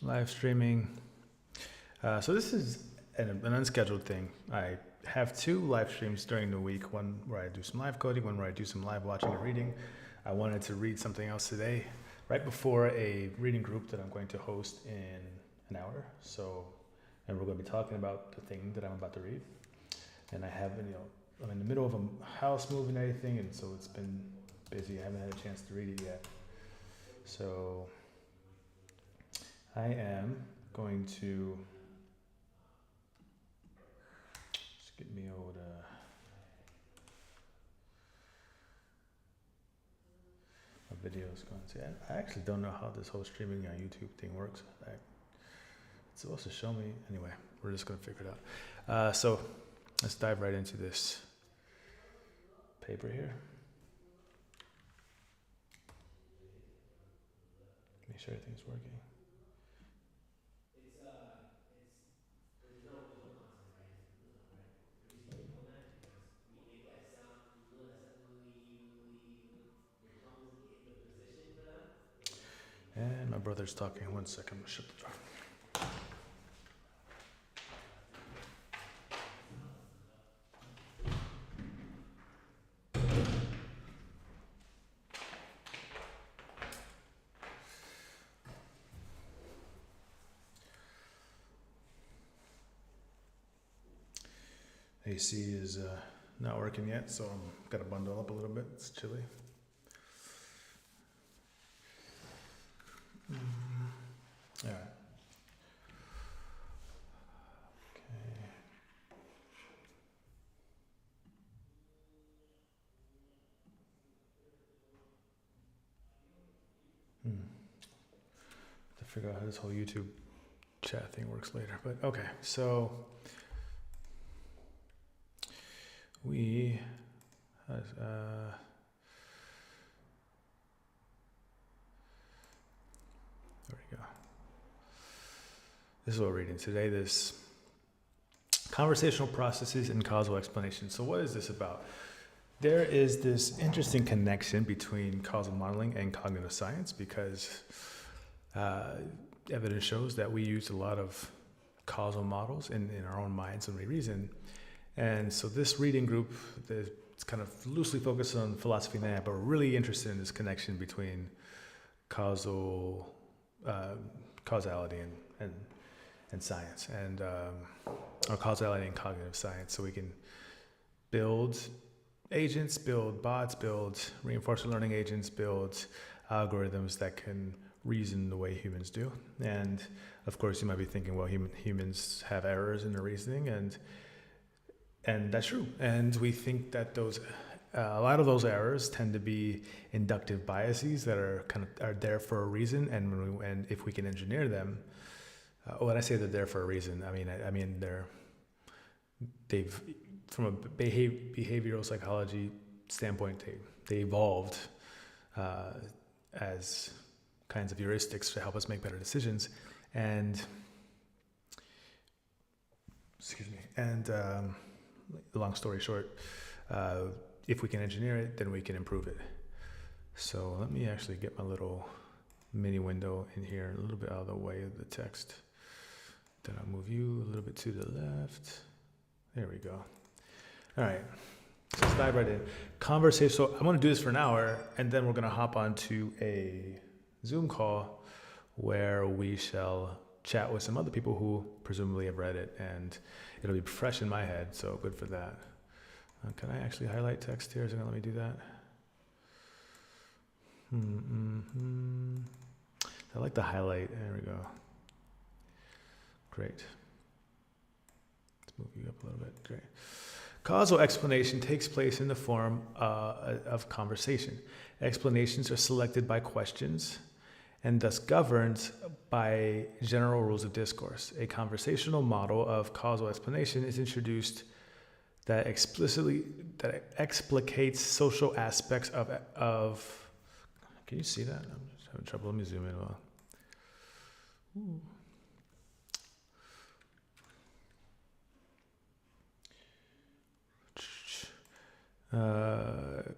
live streaming. So this is an unscheduled thing. I have 2 live streams during the week, one where I do some live coding, one where I do some live watching and reading. I wanted to read something else today, right before a reading group that I'm going to host in an hour. And we're going to be talking about the thing that I'm about to read. And I have, I'm in the middle of a house move and everything, and so it's been busy. I haven't had a chance to read it yet. So I am going to just get me old my videos going. See, I actually don't know how this whole streaming on YouTube thing works. It's supposed to show me anyway. We're just gonna figure it out. So let's dive right into this paper here. Make sure everything's working. And my brother's talking. 1 second, I'm gonna shut the door. AC is not working yet, so I'm gonna bundle up a little bit. It's chilly. All right. To figure out how this whole YouTube chat thing works later, but okay. So we there we go. This is what we're reading today. This conversational processes and causal explanation. So what is this about? There is this interesting connection between causal modeling and cognitive science because evidence shows that we use a lot of causal models in our own minds when we reason. And so this reading group, it's kind of loosely focused on philosophy and that, but we're really interested in this connection between causality and science, and or causality and cognitive science. So we can build agents, build bots, build reinforcement learning agents, build algorithms that can reason the way humans do. And of course, you might be thinking, well, humans have errors in their reasoning, and that's true. And we think that a lot of those errors tend to be inductive biases that are there for a reason. And if we can engineer them, when I say they're there for a reason, I mean they've from a behavioral psychology standpoint, they evolved as kinds of heuristics to help us make better decisions. And long story short, if we can engineer it, then we can improve it. So let me actually get my little mini window in here, a little bit out of the way of the text. Then I'll move you a little bit to the left. There we go. All right, so let's dive right in. Conversation. So I'm going to do this for an hour, and then we're going to hop onto a Zoom call where we shall chat with some other people who presumably have read it, and it'll be fresh in my head, so good for that. Can I actually highlight text here? Is it going to let me do that? I like the highlight. There we go. Great. Let's move you up a little bit. Great. Causal explanation takes place in the form of conversation. Explanations are selected by questions and thus governed by general rules of discourse. A conversational model of causal explanation is introduced that explicates social aspects of. Can you see that? I'm just having trouble. Let me zoom in a little. Ooh.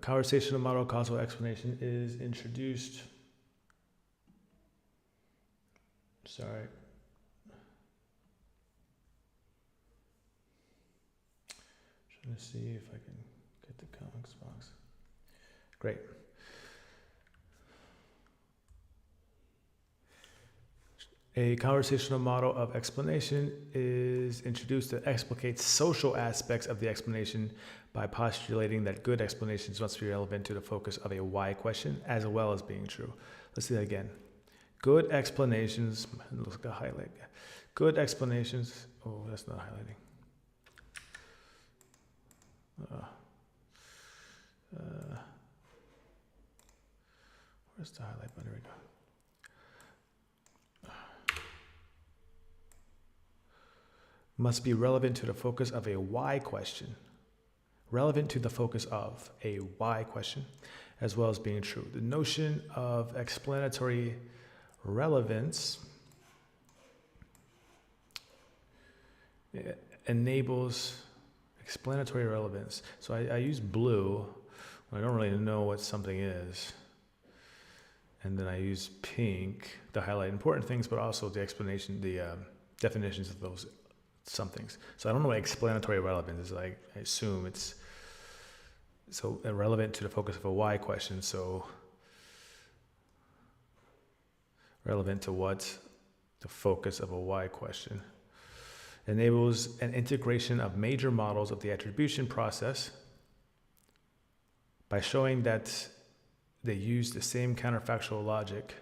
Conversational model causal explanation is introduced Sorry. Trying to see if I can get the comics box. Great. A conversational model of explanation is introduced to explicate social aspects of the explanation by postulating that good explanations must be relevant to the focus of a why question as well as being true. Let's see that again. Good explanations, looks like a highlight. Good explanations, oh, that's not highlighting. Where's the highlight button? There we go. Must be relevant to the focus of a why question. Relevant to the focus of a why question, as well as being true. The notion of explanatory relevance enables explanatory relevance. So I use blue when I don't really know what something is. And then I use pink to highlight important things, but also the explanation, the definitions of those somethings. So I don't know what explanatory relevance is. I assume it's so relevant to the focus of a why question. So relevant to what? The focus of a why question. Enables an integration of major models of the attribution process by showing that they use the same counterfactual logic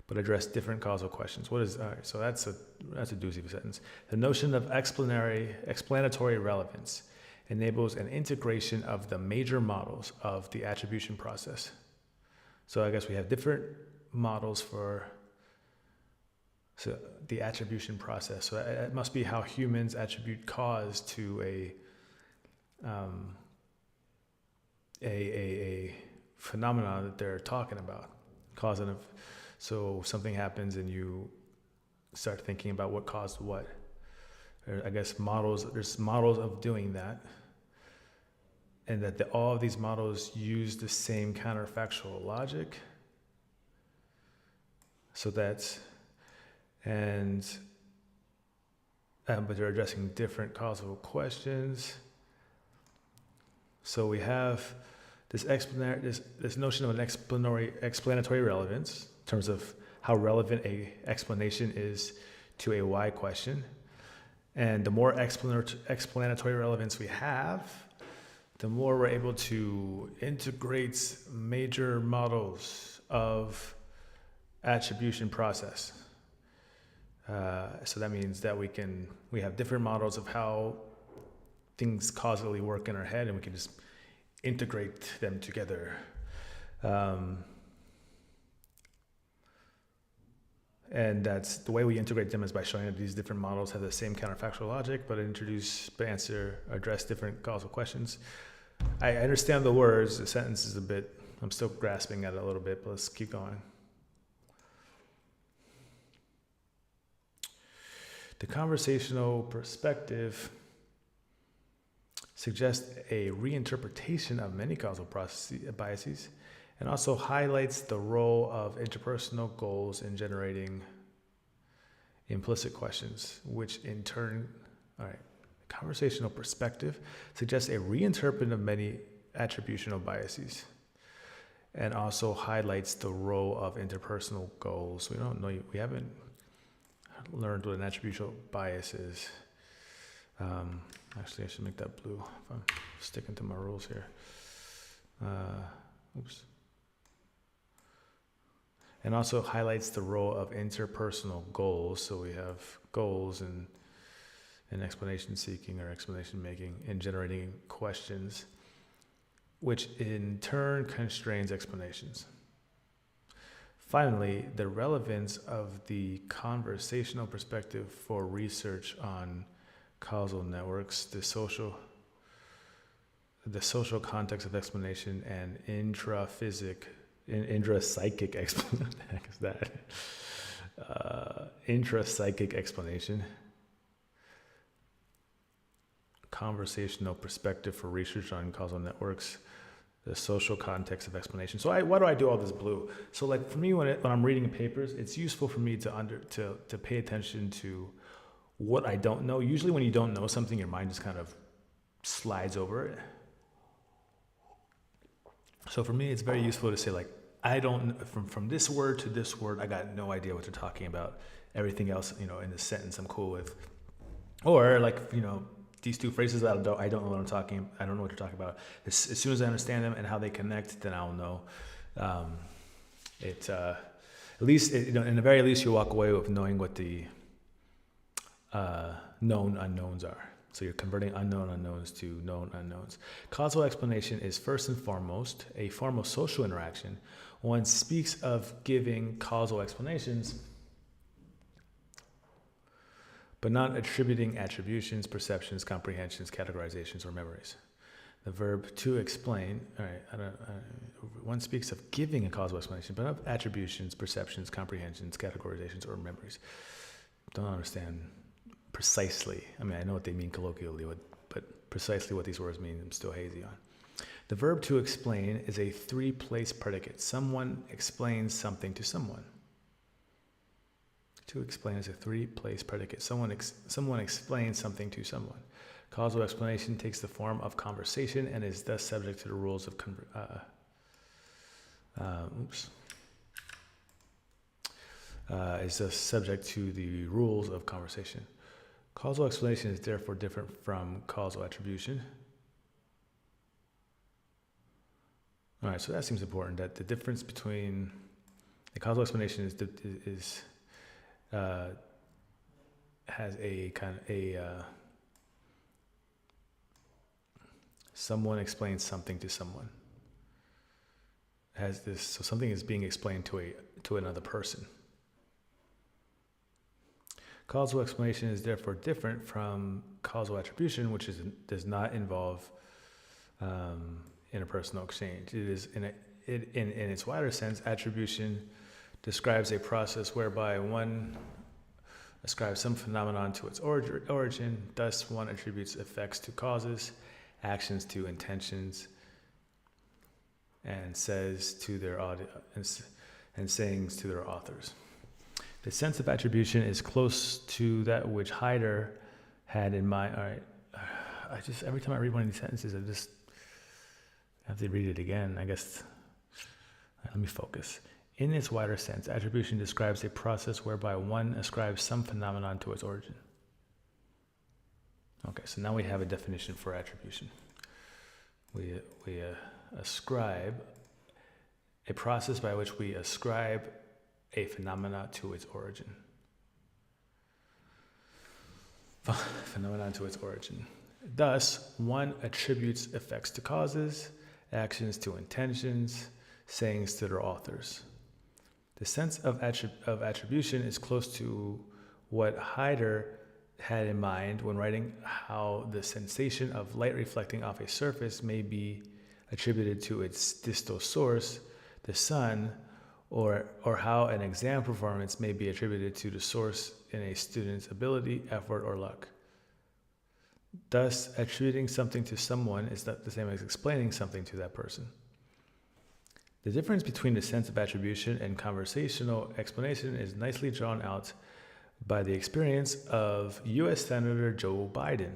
but address different causal questions. What is, all right, so that's a doozy of a sentence. The notion of explanatory relevance enables an integration of the major models of the attribution process. So I guess we have different models for the attribution process. So it must be how humans attribute cause to a phenomenon that they're talking about, causative. So something happens and you start thinking about what caused what. Or I guess there's models of doing that. And that all of these models use the same counterfactual logic. So that's, but they're addressing different causal questions. So we have this notion of an explanatory relevance in terms of how relevant a explanation is to a why question. And the more explanatory relevance we have, the more we're able to integrate major models of attribution process. So that means that we have different models of how things causally work in our head, and we can just integrate them together. And that's the way we integrate them is by showing that these different models have the same counterfactual logic, but address different causal questions. I understand the words, the sentence is I'm still grasping at it a little bit, but let's keep going. The conversational perspective suggests a reinterpretation of many causal biases and also highlights the role of interpersonal goals in generating implicit questions, which in turn, conversational perspective suggests a reinterpretation of many attributional biases and also highlights the role of interpersonal goals. We haven't learned what an attributional bias is. Actually, I should make that blue if I'm sticking to my rules here. And also highlights the role of interpersonal goals. So we have goals in explanation seeking or explanation making in generating questions, which in turn constrains explanations. Finally, the relevance of the conversational perspective for research on causal networks, the social context of explanation, and intrapsychic intrapsychic explanation. Conversational perspective for research on causal networks. the social context of explanation. So why do I do all this blue? So like for me, when I'm reading papers, it's useful for me to pay attention to what I don't know. Usually when you don't know something, your mind just kind of slides over it. So for me, it's very useful to say like, I don't, from this word to this word, I got no idea what they're talking about. Everything else, in the sentence I'm cool with. Or like, these two phrases that I don't know what I don't know what you're talking about. As soon as I understand them and how they connect, then I'll know. At least, in the very least, you walk away with knowing what the known unknowns are. So you're converting unknown unknowns to known unknowns. Causal explanation is first and foremost a form of social interaction. One speaks of giving causal explanations, but not attributing attributions, perceptions, comprehensions, categorizations, or memories. The verb to explain, one speaks of giving a causal explanation, but not of attributions, perceptions, comprehensions, categorizations, or memories. Don't understand precisely. I know what they mean colloquially, but precisely what these words mean, I'm still hazy on. The verb to explain is a three-place predicate. Someone explains something to someone. To explain is a three-place predicate. Someone explains something to someone. Causal explanation takes the form of conversation and is thus subject to the rules of is thus subject to the rules of conversation. Causal explanation is therefore different from causal attribution. All right, so that seems important. That the difference between the causal explanation has a kind of someone explains something to someone. Has this, so something is being explained to another person. Causal explanation is therefore different from causal attribution, which does not involve interpersonal exchange. It is in its wider sense, attribution describes a process whereby one ascribes some phenomenon to its origin. Thus, one attributes effects to causes, actions to intentions, and sayings to their authors. The sense of attribution is close to that which Heider had in mind. All right, every time I read one of these sentences, I just have to read it again. I guess. Let me focus. In its wider sense, attribution describes a process whereby one ascribes some phenomenon to its origin. Okay, so now we have a definition for attribution. We ascribe a process by which we ascribe a phenomena to its origin. Phenomenon to its origin. Thus, one attributes effects to causes, actions to intentions, sayings to their authors. The sense of attribution is close to what Heider had in mind when writing how the sensation of light reflecting off a surface may be attributed to its distal source, the sun, or how an exam performance may be attributed to the source in a student's ability, effort, or luck. Thus, attributing something to someone is not the same as explaining something to that person. The difference between the sense of attribution and conversational explanation is nicely drawn out by the experience of U.S. Senator Joe Biden.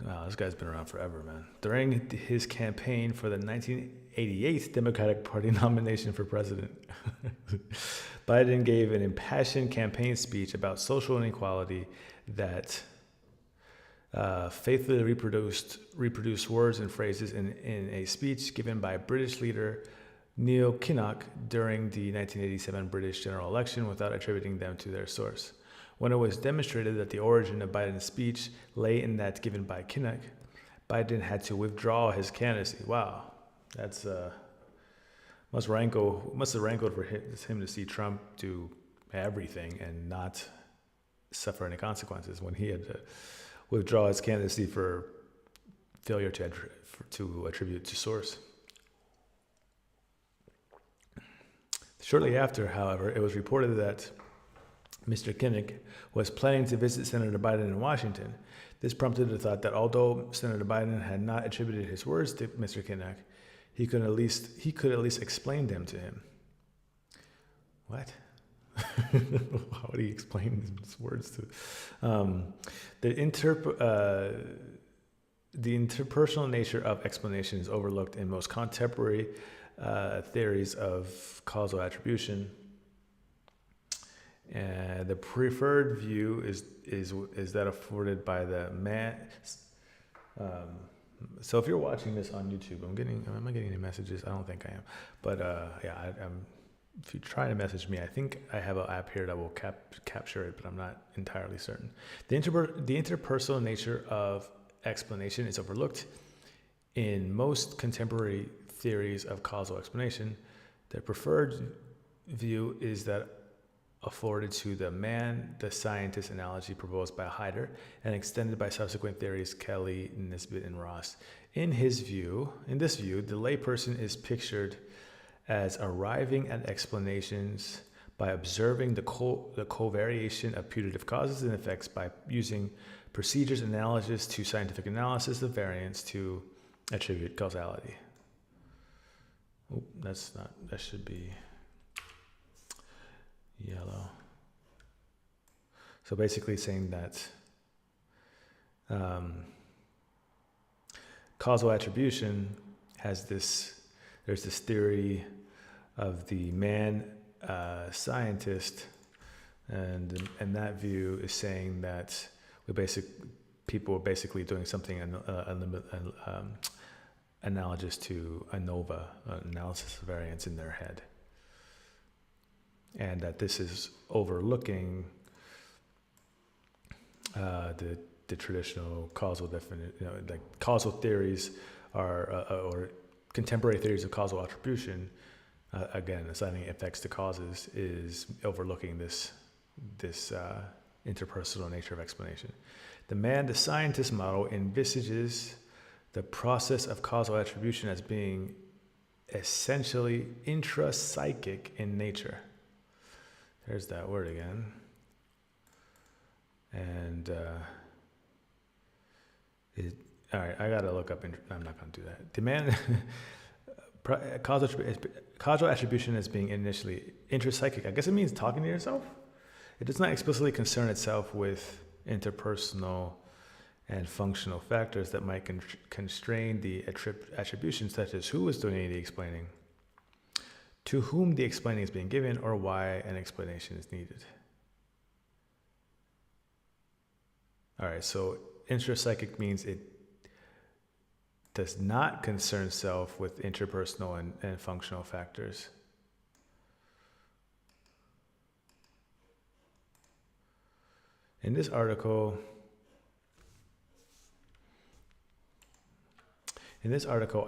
Wow, this guy's been around forever, man. During his campaign for the 1988 Democratic Party nomination for president, Biden gave an impassioned campaign speech about social inequality that faithfully reproduced words and phrases in a speech given by British leader Neil Kinnock during the 1987 British general election without attributing them to their source. When it was demonstrated that the origin of Biden's speech lay in that given by Kinnock, Biden had to withdraw his candidacy. Wow, that's must have rankled for him to see Trump do everything and not suffer any consequences when he had to withdraw his candidacy for failure to attribute to source. Shortly after, however, it was reported that Mr. Kinnock was planning to visit Senator Biden in Washington. This prompted the thought that although Senator Biden had not attributed his words to Mr. Kinnock, he could at least explain them to him. What? How would he explain these words to? The interpersonal nature of explanation is overlooked in most contemporary theories of causal attribution. And the preferred view is that afforded by the man. So if you're watching this on YouTube, am I getting any messages? I don't think I am. But if you try to message me, I think I have an app here that will capture it, but I'm not entirely certain. The interpersonal nature of explanation is overlooked in most contemporary theories of causal explanation. The preferred view is that afforded to the man-the-scientist analogy proposed by Hyder and extended by subsequent theories Kelly, Nisbet, and Ross. In this view, the layperson is pictured as arriving at explanations by observing the covariation of putative causes and effects by using procedures analogous to scientific analysis of variance to attribute causality. Oh, that should be yellow. So basically saying that causal attribution there's this theory of the man scientist, and that view is saying that people are basically doing something analogous to ANOVA, analysis of variance in their head. And that this is overlooking the traditional causal definition, like causal theories or contemporary theories of causal attribution, again, assigning effects to causes, is overlooking this interpersonal nature of explanation. The scientist model envisages the process of causal attribution as being essentially intrapsychic in nature. There's that word again. And all right, I gotta look up. I'm not gonna do that. Causal attribution as being initially intrapsychic. I guess it means talking to yourself. It does not explicitly concern itself with interpersonal and functional factors that might constrain the attribution, such as who is doing the explaining, to whom the explaining is being given, or why an explanation is needed. All right, so intrapsychic means it does not concern itself with interpersonal and functional factors. In this article,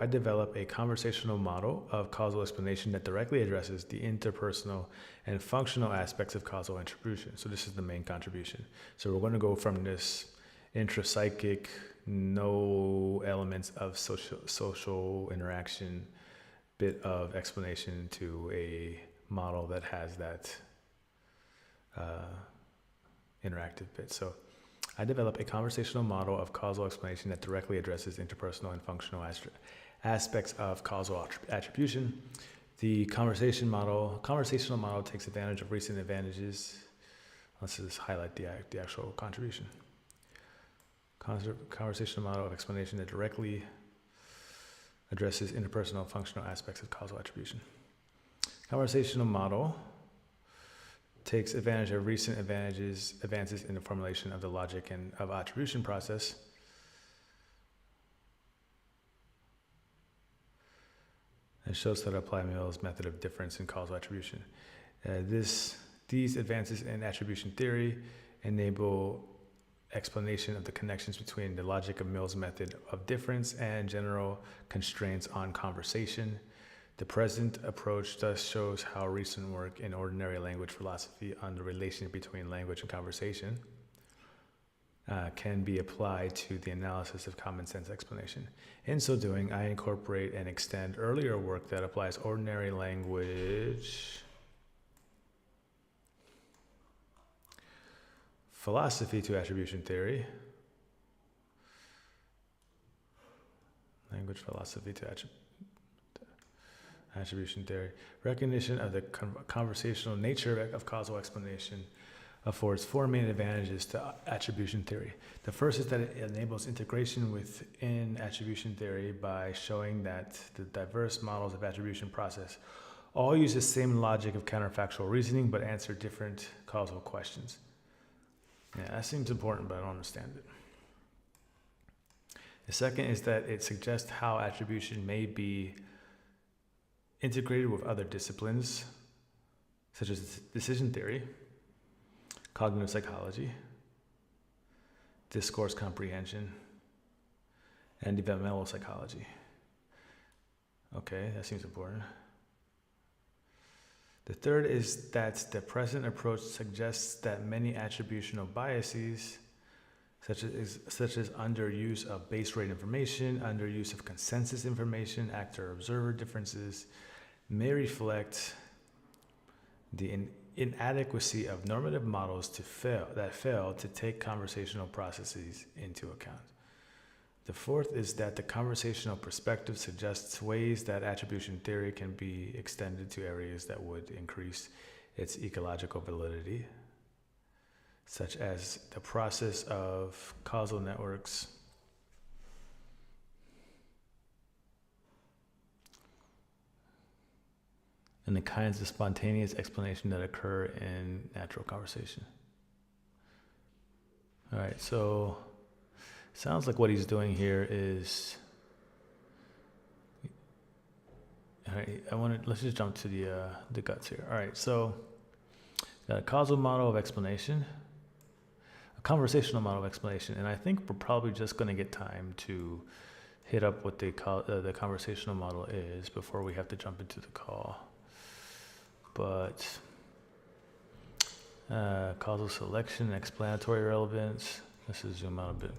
I develop a conversational model of causal explanation that directly addresses the interpersonal and functional aspects of causal attribution. So this is the main contribution. So we're going to go from this intrapsychic, no elements of social interaction bit of explanation to a model that has that interactive bit. So I develop a conversational model of causal explanation that directly addresses interpersonal and functional aspects of causal attribution. The conversational model takes advantage of recent advantages. Let's just highlight the actual contribution. Conversational model of explanation that directly addresses interpersonal and functional aspects of causal attribution. Conversational model takes advantage of recent advances in the formulation of the logic and of attribution process. It shows that apply Mill's method of difference in causal attribution. These advances in attribution theory enable explanation of the connections between the logic of Mill's method of difference and general constraints on conversation. The present approach thus shows how recent work in ordinary language philosophy on the relation between language and conversation can be applied to the analysis of common sense explanation. In so doing, I incorporate and extend earlier work that applies ordinary language philosophy to attribution theory. Language philosophy to attribution. attribution theory. Recognition of the conversational nature of causal explanation affords four main advantages to attribution theory. The first is that it enables integration within attribution theory by showing that the diverse models of attribution process all use the same logic of counterfactual reasoning but answer different causal questions. Yeah, that seems important, but I don't understand it. The second is that it suggests how attribution may be integrated with other disciplines, such as decision theory, cognitive psychology, discourse comprehension, and developmental psychology. Okay, that seems important. The third is that the present approach suggests that many attributional biases, such as underuse of base rate information, underuse of consensus information, actor-observer differences, may reflect the inadequacy of normative models that fail to take conversational processes into account. The fourth is that the conversational perspective suggests ways that attribution theory can be extended to areas that would increase its ecological validity, such as the process of causal networks, and the kinds of spontaneous explanation that occur in natural conversation. All right, so sounds like what he's doing here is, all right, let's just jump to the guts here. All right, so got a causal model of explanation, a conversational model of explanation, and I think we're probably just going to get time to hit up what the conversational model is before we have to jump into the call. But causal selection and explanatory relevance. Let's just zoom out a bit.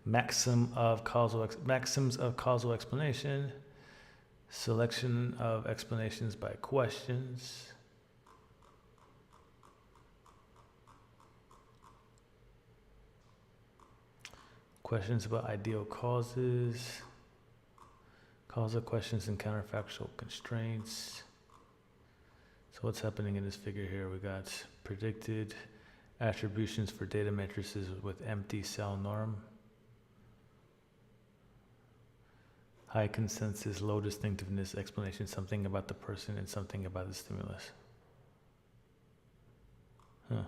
Maxims of causal explanation, selection of explanations by questions, questions about ideal causes, causal questions and counterfactual constraints. So what's happening in this figure here? We got predicted attributions for data matrices with empty cell norm, high consensus, low distinctiveness explanation, something about the person and something about the stimulus. Huh.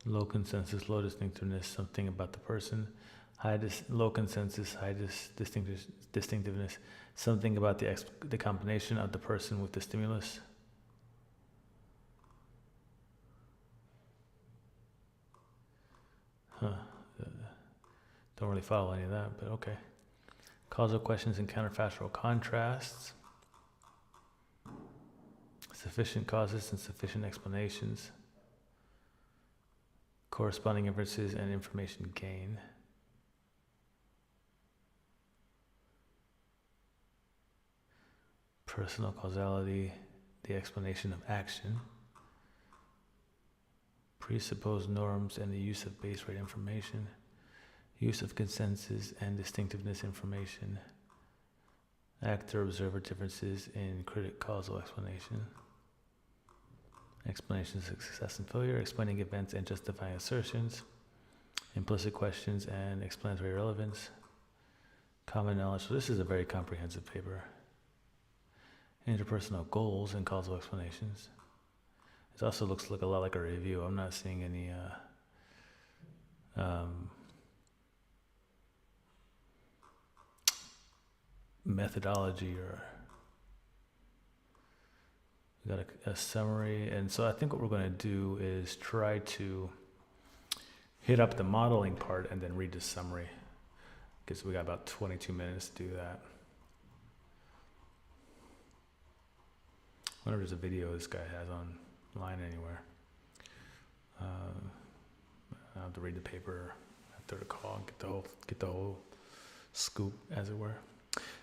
Low consensus, low distinctiveness, something about the person. Low consensus, high distinctiveness, something about the combination of the person with the stimulus. Huh. Don't really follow any of that, but okay. Causal questions and counterfactual contrasts. Sufficient causes and sufficient explanations. Corresponding inferences and information gain. Personal causality, the explanation of action. Presupposed norms and the use of base rate information. Use of consensus and distinctiveness information. Actor-observer differences in critic causal explanation. Explanations of success and failure, explaining events and justifying assertions, implicit questions and explanatory relevance, common knowledge. So this is a very comprehensive paper. Interpersonal goals and causal explanations. It also looks like a lot like a review. I'm not seeing any methodology or. We got a summary, and so I think what we're going to do is try to hit up the modeling part and then read the summary, because we got about 22 minutes to do that. I wonder if there's a video this guy has online anywhere. I'll have to read the paper after the call and get the whole scoop, as it were.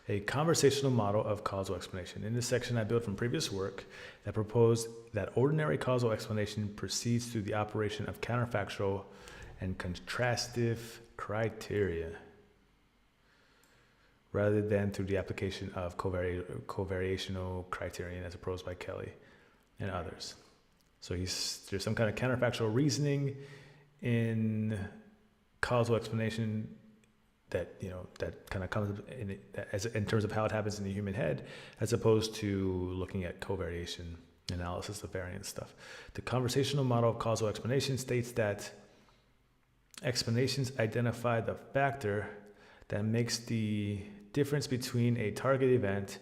A conversational model of causal explanation. In this section, I built from previous work that proposed that ordinary causal explanation proceeds through the operation of counterfactual and contrastive criteria, rather than through the application of covariational criterion as proposed by Kelly and others. So there's some kind of counterfactual reasoning in causal explanation that kind of comes in terms of how it happens in the human head, as opposed to looking at covariation analysis of variance stuff. The conversational model of causal explanation states that explanations identify the factor that makes the difference between a target event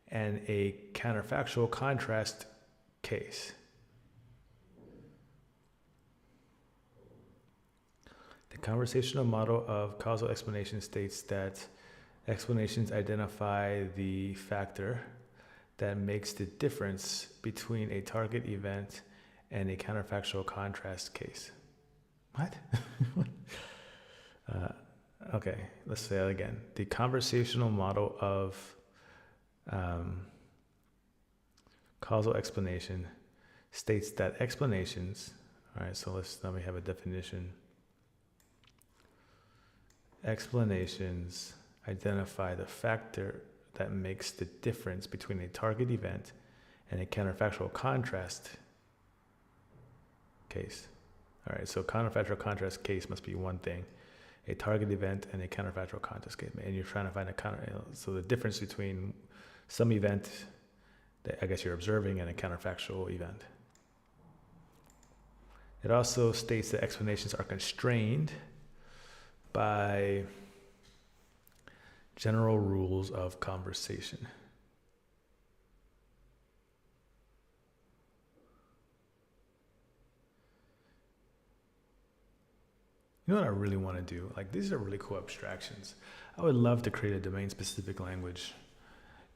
and a counterfactual contrast case. The conversational model of causal explanation states that explanations identify the factor that makes the difference between a target event and a counterfactual contrast case. What? Okay, let's say that again. The conversational model of causal explanation states that explanations, all right, so let me have a definition. Explanations identify the factor that makes the difference between a target event and a counterfactual contrast case. All right, so counterfactual contrast case must be one thing, a target event and a counterfactual contrast case. And you're trying to find so the difference between some event that I guess you're observing and a counterfactual event. It also states that explanations are constrained by general rules of conversation. You know what I really want to do? Like, these are really cool abstractions. I would love to create a domain-specific language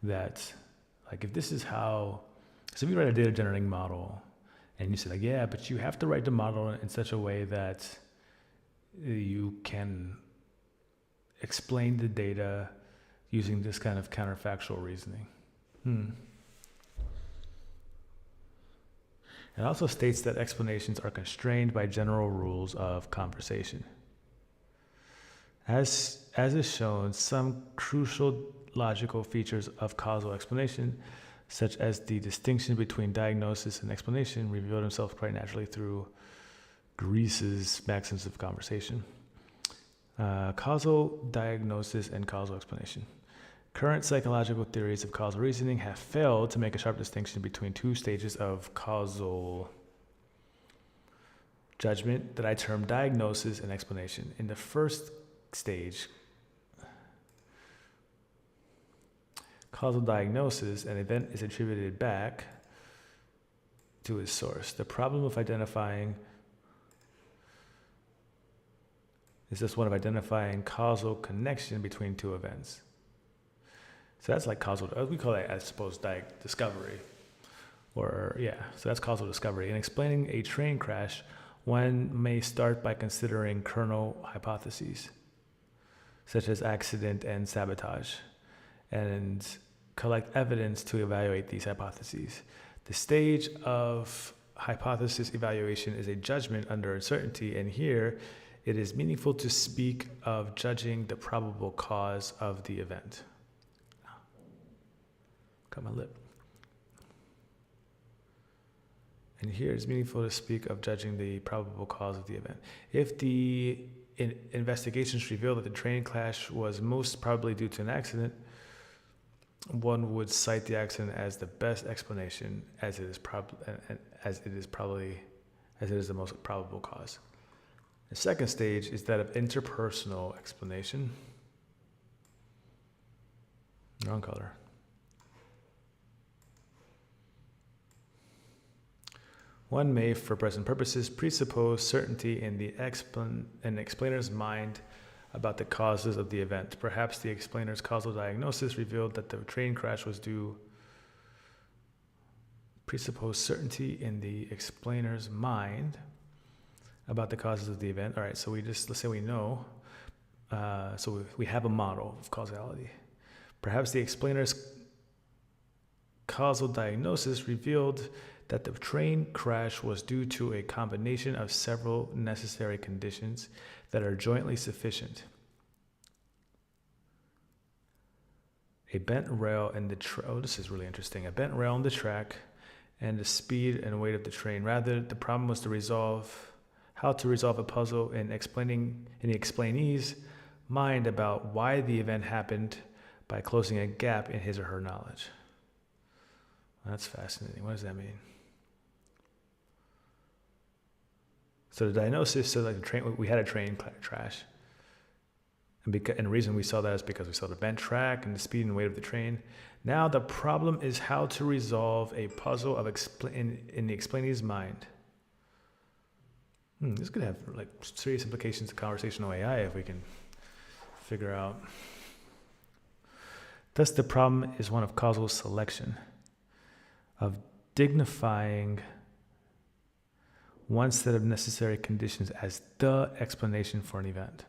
that, like, if this is how, so if you write a data generating model and you say, like, yeah, but you have to write the model in such a way that you can explain the data using this kind of counterfactual reasoning. It also states that explanations are constrained by general rules of conversation. As is shown, some crucial logical features of causal explanation, such as the distinction between diagnosis and explanation, reveal themselves quite naturally through Greece's maxims of conversation. Causal diagnosis and causal explanation. Current psychological theories of causal reasoning have failed to make a sharp distinction between two stages of causal judgment that I term diagnosis and explanation. In the first stage, causal diagnosis, an event is attributed back to its source. The problem of identifying is just one of identifying causal connection between two events. So that's like causal, we call that, I suppose, discovery. So that's causal discovery. In explaining a train crash, one may start by considering kernel hypotheses, such as accident and sabotage, and collect evidence to evaluate these hypotheses. The stage of hypothesis evaluation is a judgment under uncertainty, and here it is meaningful to speak of judging the probable cause of the event. Cut my lip. And here it's meaningful to speak of judging the probable cause of the event. If the investigations reveal that the train crash was most probably due to an accident, one would cite the accident as the best explanation, as it is the most probable cause. The second stage is that of interpersonal explanation. Wrong color. One may, for present purposes, presuppose certainty in the explainer's mind about the causes of the event. Perhaps the explainer's causal diagnosis revealed that the train crash was due. Presuppose certainty in the explainer's mind about the causes of the event. All right, so let's say we know, so we have a model of causality. Perhaps the explainer's causal diagnosis revealed that the train crash was due to a combination of several necessary conditions that are jointly sufficient. A bent rail and this is really interesting. A bent rail on the track and the speed and weight of the train. Rather, the problem was how to resolve a puzzle in the explainee's mind about why the event happened by closing a gap in his or her knowledge. That's fascinating. What does that mean? So the diagnosis, we had a train crash. And the reason we saw that is because we saw the bent track and the speed and weight of the train. Now the problem is how to resolve a puzzle in the explainee's mind. This could have serious implications to conversational AI if we can figure out. Thus, the problem is one of causal selection, of dignifying one set of necessary conditions as the explanation for an event.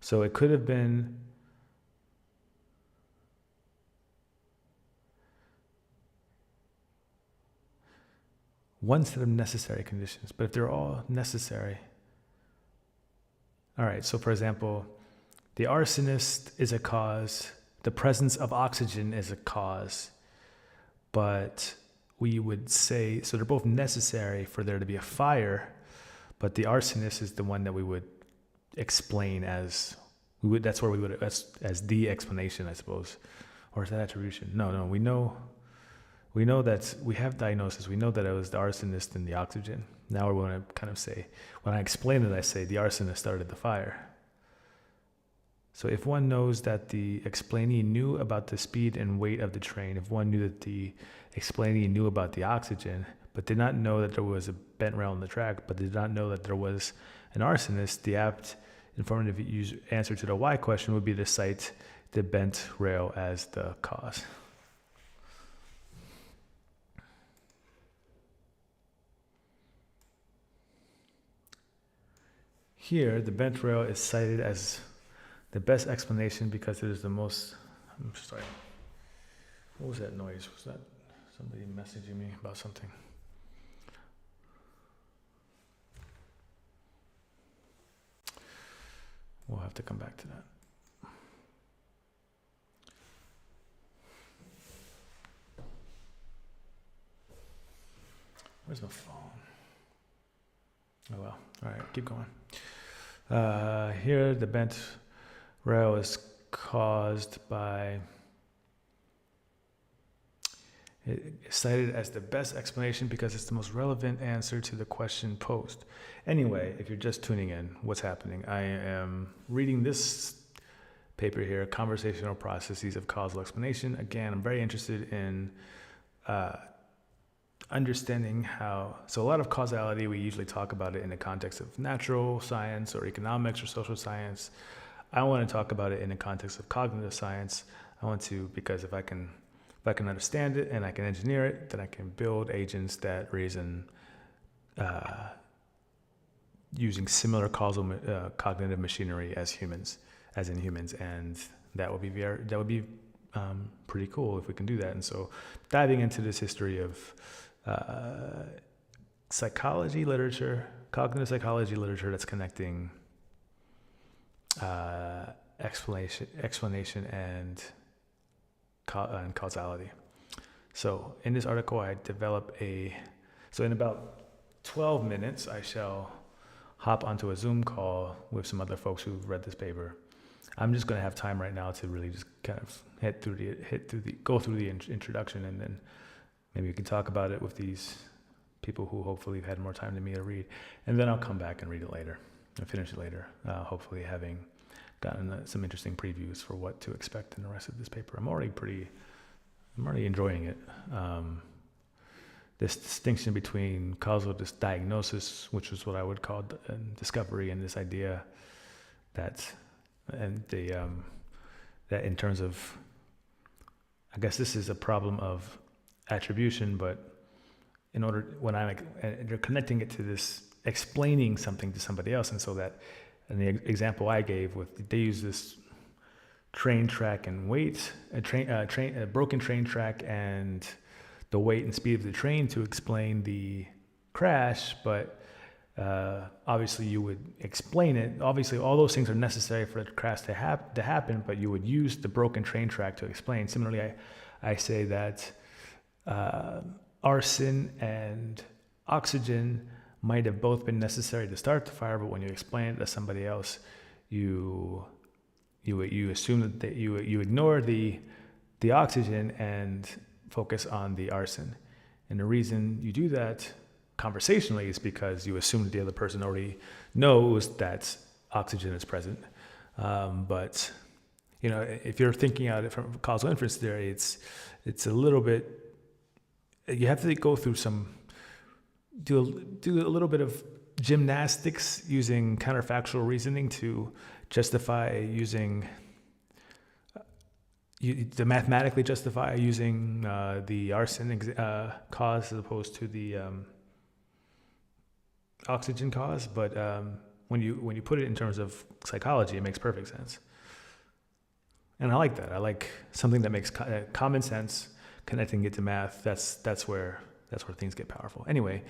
So it could have been one set of necessary conditions, but if they're all necessary. All right, so for example, the arsonist is a cause, the presence of oxygen is a cause, but we would say, so they're both necessary for there to be a fire, but the arsonist is the one that we would explain as, that's the explanation, I suppose. Or is that attribution? No, we know that we have diagnosis. We know that it was the arsonist and the oxygen. Now we're going to kind of say, when I explain it, I say the arsonist started the fire. So if one knows that the explainee knew about the speed and weight of the train, if one knew that the explainee knew about the oxygen, but did not know that there was a bent rail on the track, but did not know that there was an arsonist, the apt informative answer to the why question would be to cite the bent rail as the cause. Here, the bent rail is cited as the best explanation because it is the most, I'm sorry, what was that noise? Was that somebody messaging me about something? We'll have to come back to that. Where's my phone? Oh well, all right, keep going. Here, the bent rail is caused by, it's cited as the best explanation because it's the most relevant answer to the question posed. Anyway, if you're just tuning in, what's happening? I am reading this paper here, Conversational Processes of Causal Explanation. Again, I'm very interested in understanding how, so a lot of causality, we usually talk about it in the context of natural science or economics or social science. I want to talk about it in the context of cognitive science. I want to, because if I can understand it and I can engineer it, then I can build agents that reason using similar causal cognitive machinery as humans, and that would be pretty cool if we can do that. And so, diving into this history of psychology literature, cognitive psychology literature that's connecting explanation and causality. So in this article, I develop so in about 12 minutes, I shall hop onto a Zoom call with some other folks who've read this paper. I'm just going to have time right now to really just kind of go through the introduction, and then maybe we can talk about it with these people who hopefully have had more time than me to read. And then I'll come back and read it later and finish it later, hopefully having gotten some interesting previews for what to expect in the rest of this paper. I'm already enjoying it. This distinction between causal diagnosis, which is what I would call discovery, and this idea that in terms of, I guess this is a problem of attribution, but you're connecting it to this explaining something to somebody else. And so that, and the example I gave they use this train track and weight, a broken train track and the weight and speed of the train to explain the crash, but obviously you would explain it. Obviously all those things are necessary for the crash to happen, but you would use the broken train track to explain. Similarly, I say that arson and oxygen might have both been necessary to start the fire, but when you explain it to somebody else, you assume that you ignore the oxygen and focus on the arson. And the reason you do that conversationally is because you assume that the other person already knows that oxygen is present. But if you're thinking out it from causal inference theory, it's a little bit. You have to go through do a little bit of gymnastics using counterfactual reasoning to justify to mathematically justify using the arson cause as opposed to the oxygen cause. But when you put it in terms of psychology, it makes perfect sense. And I like that. I like something that makes common sense, connecting it to math. That's where things get powerful. Anyway,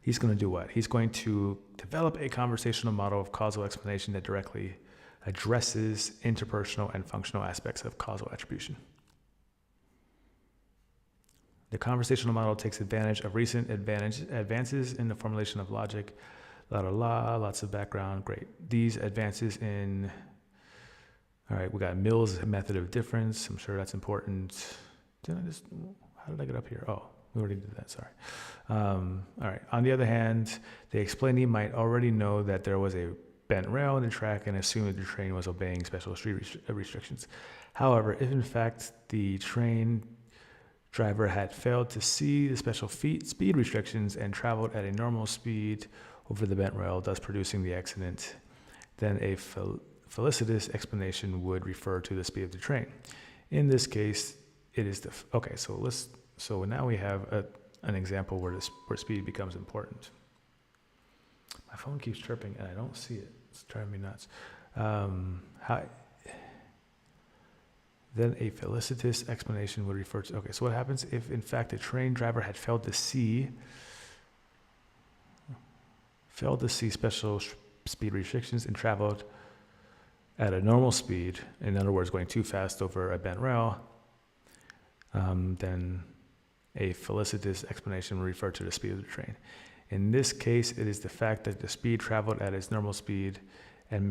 he's going to do what? He's going to develop a conversational model of causal explanation that directly addresses interpersonal and functional aspects of causal attribution. The conversational model takes advantage of recent advances in the formulation of logic, lots of background, great. These advances all right, we got Mills' method of difference. I'm sure that's important. How did I get up here? Oh, we already did that, sorry. All right, on the other hand, the explainee might already know that there was a bent rail in the track and assume that the train was obeying special street restrictions. However, if in fact the train driver had failed to see the special speed restrictions and traveled at a normal speed over the bent rail, thus producing the accident, then a felicitous explanation would refer to the speed of the train. In this case, it is so now we have an example where speed becomes important. My phone keeps chirping and I don't see it. It's driving me nuts. Then a felicitous explanation would refer to, so what happens if in fact a train driver had failed to see special speed restrictions and traveled at a normal speed, in other words, going too fast over a bent rail, then a felicitous explanation would refer to the speed of the train. In this case, it is the fact that the speed traveled at its normal speed and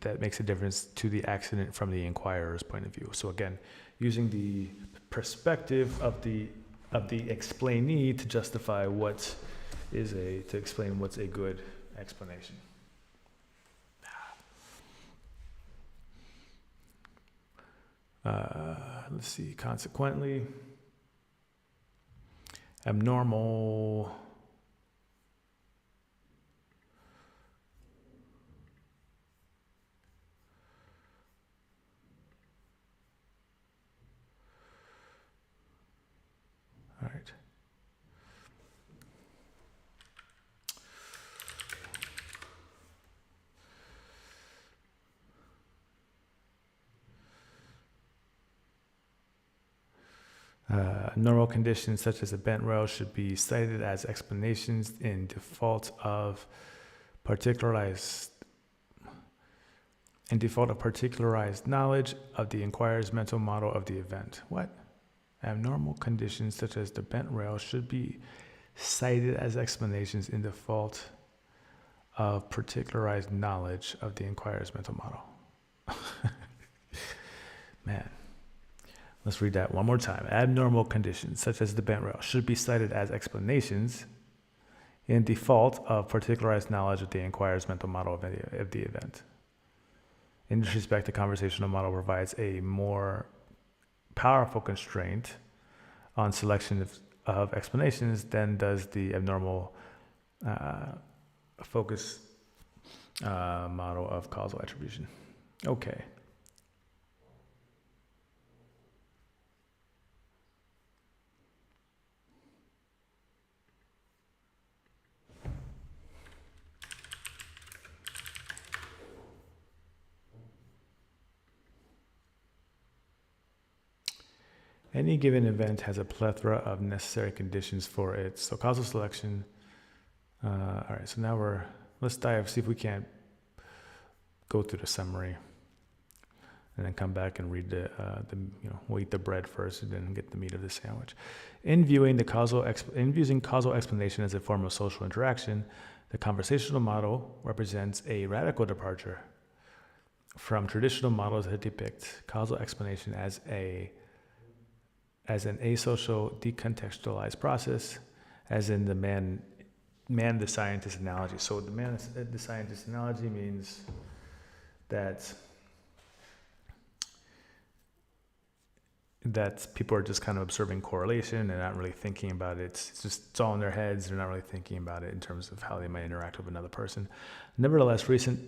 that makes a difference to the accident from the inquirer's point of view. So again, using the perspective of the explainee to justify to explain what's a good explanation. Let's see, consequently, abnormal all right. Normal conditions such as a bent rail should be cited as explanations in default of particularized knowledge of the inquirer's mental model of the event. What? Abnormal conditions such as the bent rail should be cited as explanations in default of particularized knowledge of the inquirer's mental model. Man. Let's read that one more time. Abnormal conditions, such as the bent rail, should be cited as explanations in default of particularized knowledge of the inquirer's mental model of the event. In this respect, the conversational model provides a more powerful constraint on selection of explanations than does the abnormal focus model of causal attribution. Okay. Any given event has a plethora of necessary conditions for it. So causal selection. All right, so now let's see if we can't go through the summary and then come back and read we'll eat the bread first and then get the meat of the sandwich. In using causal explanation as a form of social interaction, the conversational model represents a radical departure from traditional models that depict causal explanation as an asocial, decontextualized process, as in the man the scientist analogy. So the scientist analogy means that people are just kind of observing correlation and not really thinking about it. It's all in their heads. They're not really thinking about it in terms of how they might interact with another person. Nevertheless, recent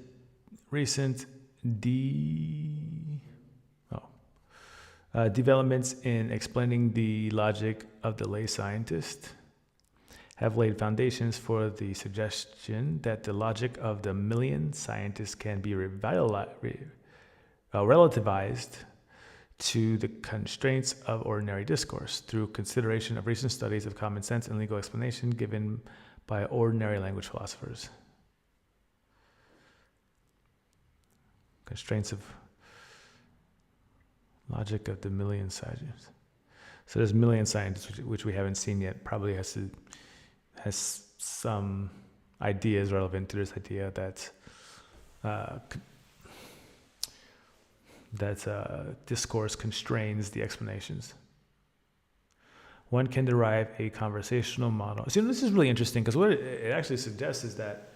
developments in explaining the logic of the lay scientist have laid foundations for the suggestion that the logic of the million scientists can be relativized to the constraints of ordinary discourse through consideration of recent studies of common sense and legal explanation given by ordinary language philosophers. Constraints of logic of the million scientists. So there's million scientists, which we haven't seen yet, probably has some ideas relevant to this idea that discourse constrains the explanations. One can derive a conversational model. See, this is really interesting because what it actually suggests is that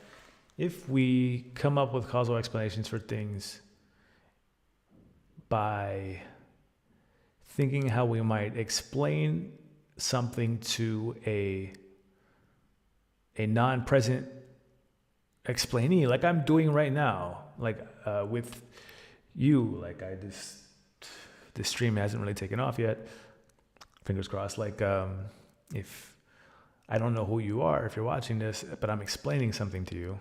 if we come up with causal explanations for things by thinking how we might explain something to a non-present explainee, like I'm doing right now, like with you, like this stream hasn't really taken off yet, fingers crossed. Like if I don't know who you are, if you're watching this, but I'm explaining something to you,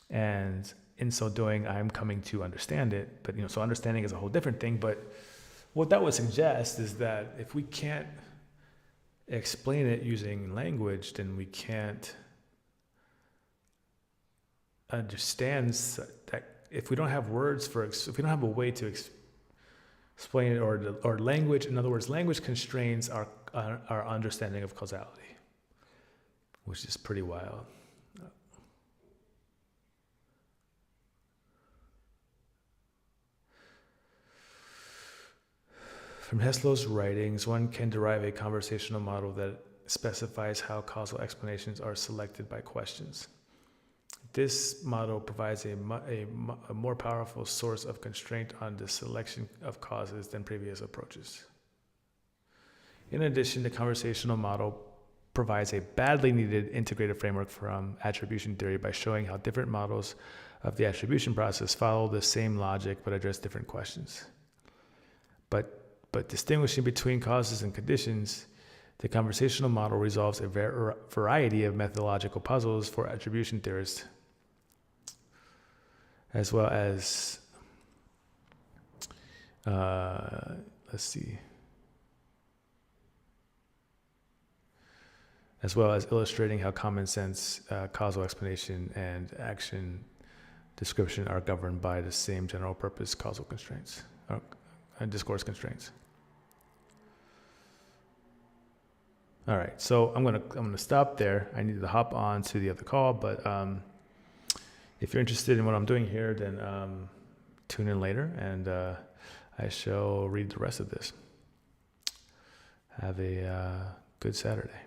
and in so doing, I'm coming to understand it. But so understanding is a whole different thing. But what that would suggest is that if we can't explain it using language, then we can't understand that. If we don't have words if we don't have a way to explain it, or language, in other words, language constrains our understanding of causality, which is pretty wild. From Heslow's writings, one can derive a conversational model that specifies how causal explanations are selected by questions. This model provides a more powerful source of constraint on the selection of causes than previous approaches. In addition, the conversational model provides a badly needed integrated framework from attribution theory by showing how different models of the attribution process follow the same logic but address different questions. But distinguishing between causes and conditions, the conversational model resolves a variety of methodological puzzles for attribution theorists, as well as, as well as illustrating how common sense, causal explanation, and action description are governed by the same general purpose causal constraints, and discourse constraints. All right, so I'm gonna stop there. I need to hop on to the other call, but if you're interested in what I'm doing here, then tune in later, and I shall read the rest of this. Have a good Saturday.